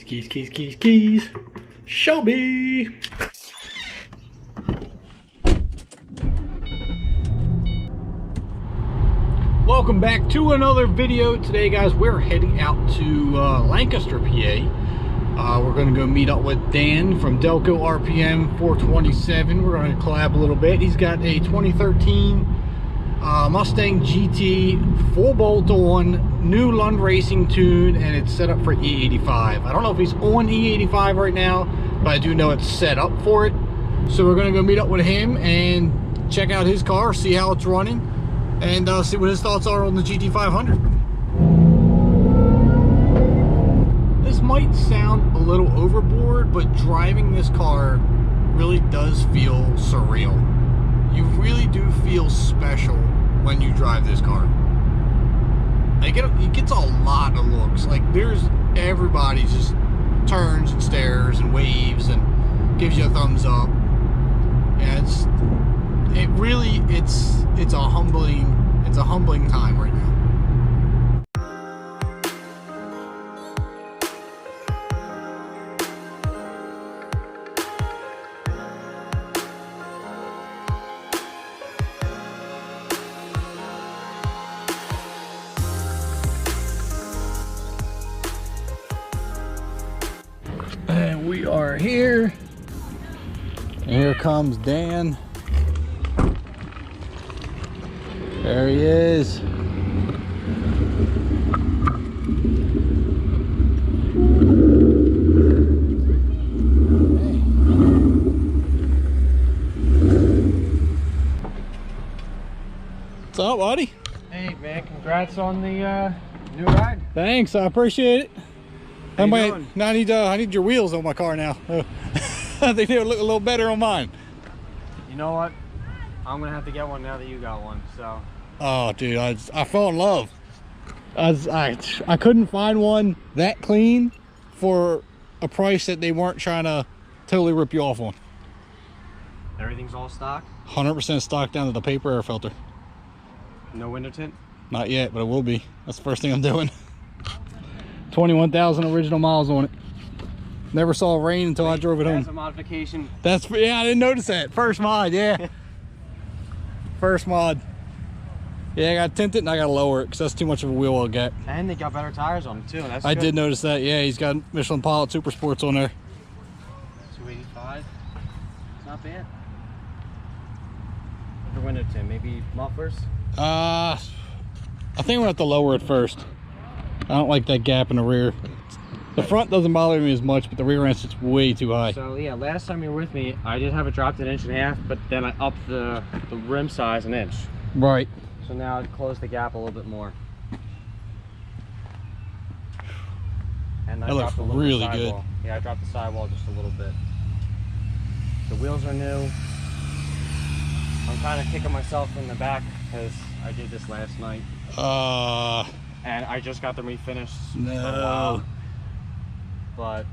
Keys. Shelby. Welcome back to another video. Today, guys, we're heading out to Lancaster, PA. We're going to go meet up with Dan from Delco RPM 427. We're going to collab a little bit. He's got a 2013 Mustang GT full bolt-on new Lund racing tune, and it's set up for E85. I don't know if he's on E85 right now, but I do know it's set up for it. So we're going to go meet up with him and check out his car, see how it's running, and see what his thoughts are on the GT500. This might sound a little overboard, but driving this car really does feel surreal. You really do feel special when you drive this car. It gets a lot of looks. Like, everybody just turns and stares and waves and gives you a thumbs up. And it's a humbling time right now. And we are here. And here comes Dan. There he is. What's up, buddy? Hey, man, congrats on the new ride. Thanks, I appreciate it. How you doing? Now I need your wheels on my car now. I think they would look a little better on mine. You know what? I'm gonna have to get one now that you got one. So. Oh, dude, I fell in love. I couldn't find one that clean for a price that they weren't trying to totally rip you off on. Everything's all stock? 100% stock down to the paper air filter. No window tint? Not yet, but it will be. That's the first thing I'm doing. 21,000 original miles on it. Never saw rain until I drove it home. That's a modification. Yeah, I didn't notice that. First mod, yeah. First mod. Yeah, I got to tint it and I got to lower it because that's too much of a wheel well get. And they got better tires on it too. That's I good. did notice that. Yeah, he's got Michelin Pilot Super Sports on there. 285. It's not bad. For window tint, maybe mufflers? I think we'll have to lower it first. I don't like that gap in the rear. The front doesn't bother me as much, but the rear end's just way too high. So yeah, last time you were with me, I did have it dropped 1.5 inches, but then I upped the rim size 1 inch. Right. So now it closed the gap a little bit more. And I That looks dropped a little really bit good. sidewall. Yeah, I dropped the sidewall just a little bit. The wheels are new. I'm kind of kicking myself in the back because I did this last night. And I just got them refinished. No. For a while. But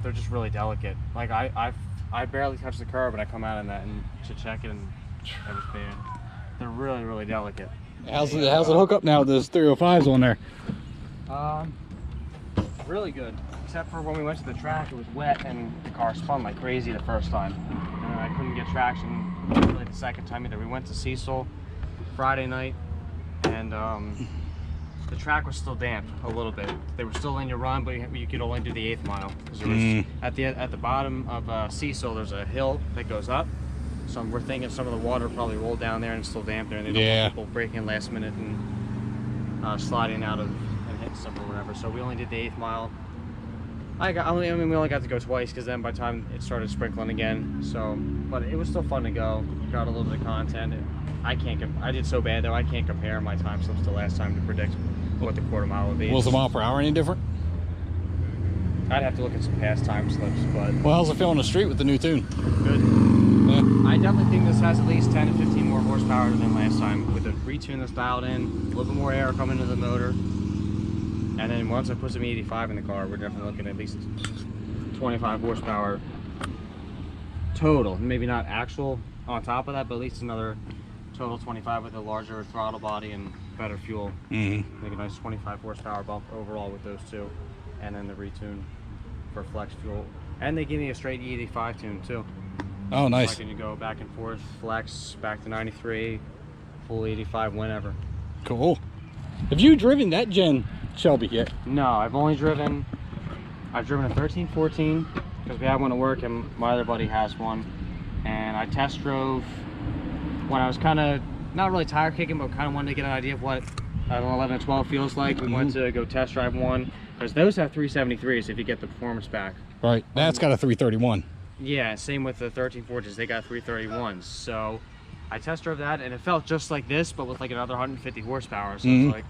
they're just really delicate. Like I barely touched the curb and I come out in that and to check it, and it was bad. They're really, really delicate. How's it hook up now with those 305s on there? Really good. Except for when we went to the track, it was wet and the car spun like crazy the first time. And I couldn't get traction really the second time either. We went to Cecil Friday night, and the track was still damp a little bit. They were still in your run, but you could only do the 8th mile because there was at the bottom of Cecil. There's a hill that goes up. So we're thinking some of the water probably rolled down there and it's still damp there, and they don't want people breaking in last minute and sliding out of and hitting stuff or whatever. So we only did the 8th mile. We only got to go twice because then by the time it started sprinkling again. So, but it was still fun to go. Got a little bit of content. I did so bad though. I can't compare my time slips to last time to predict what the quarter mile would be. Was the mile per hour any different? I'd have to look at some past time slips, but. Well, how's it feel on the street with the new tune? Good. Yeah. I definitely think this has at least 10 to 15 more horsepower than last time with the retune that's dialed in, a little bit more air coming into the motor. And then once I put some 85 in the car, we're definitely looking at least 25 horsepower total. Maybe not actual on top of that, but at least another total 25 with a larger throttle body and better fuel. Make a nice 25 horsepower bump overall with those two. and then the retune for flex fuel. And they give me a straight E85 tune too. Oh, nice. So I can go back and forth, flex, back to 93, full 85, whenever. Cool. Have you driven that gen Shelby yet? No, I've driven a 1314 because we have one at work and my other buddy has one. And I test drove when I was kind of, not really tire kicking, but kind of wanted to get an idea of what an 11 and 12 feels like. We went to go test drive one because those have 373s if you get the performance back. Right, that's got a 331. Yeah, same with the 1340s, they got 331s. So I test drove that and it felt just like this, but with like another 150 horsepower. So it's like,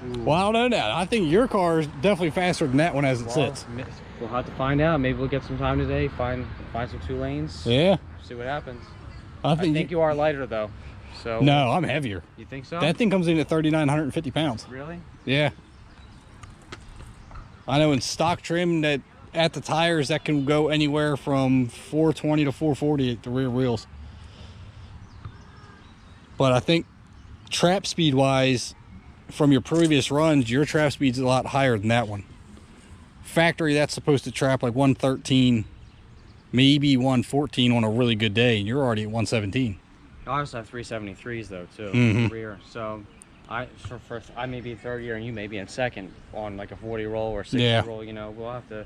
ooh. Well, I don't know that. I think your car is definitely faster than that one as it sits. We'll have to find out. Maybe we'll get some time today, find some 2 lanes. Yeah. See what happens. I think you are lighter though. So no, I'm heavier. You think so? That thing comes in at 3,950 pounds. Really? Yeah. I know in stock trim that at the tires that can go anywhere from 420 to 440 at the rear wheels. But I think trap speed wise, from your previous runs, your trap speed's a lot higher than that one. Factory, that's supposed to trap like 113, maybe 114 on a really good day, and you're already at 117. I also have 373s though too, in the rear. So I may be in third gear and you may be in second on like a 40 roll or 60 roll. You know, we'll have to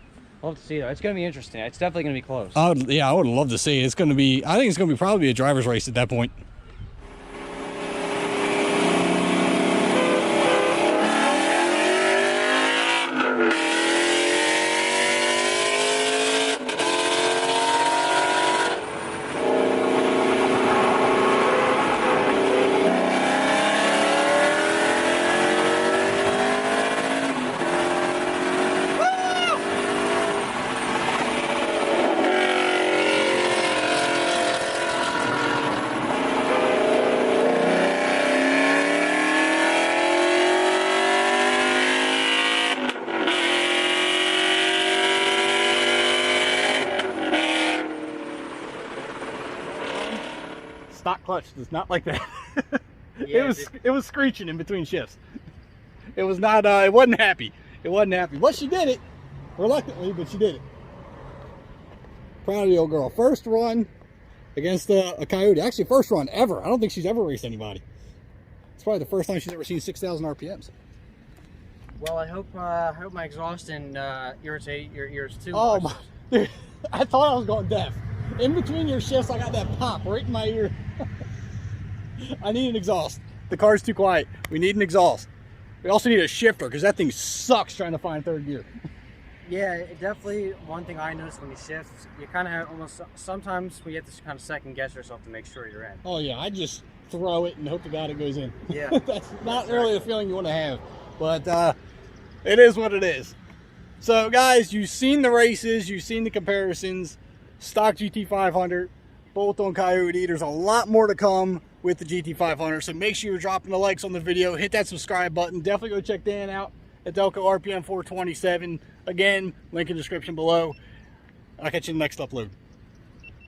see though. It's going to be interesting. It's definitely going to be close. Yeah, I would love to see it. It's going to be. I think it's going to be probably a driver's race at that point. Stock clutch does not like that. Yeah, it was screeching in between shifts. It was not. It wasn't happy. It wasn't happy. But she did it reluctantly, but she did it. Proud of the old girl. First run against a Coyote. Actually, first run ever. I don't think she's ever raced anybody. It's probably the first time she's ever seen 6,000 RPMs. Well, I hope my exhaust didn't irritate your ears too Oh much. my! Dude, I thought I was going deaf. In between your shifts, I got that pop right in my ear. I need an exhaust. The car's too quiet. We need an exhaust. We also need a shifter because that thing sucks trying to find third gear. Yeah, it definitely. One thing I noticed when you shift, you kind of have almost sometimes we have to kind of second guess yourself to make sure you're in. Oh yeah, I just throw it and hope to God it goes in. Yeah, that's not really the feeling you want to have, but it is what it is. So guys, you've seen the races, you've seen the comparisons. Stock GT500, both on Coyote. There's a lot more to come with the GT500, so make sure you're dropping the likes on the video. Hit that subscribe button. Definitely go check Dan out at Delco RPM 427. Again, link in the description below. I'll catch you in the next upload.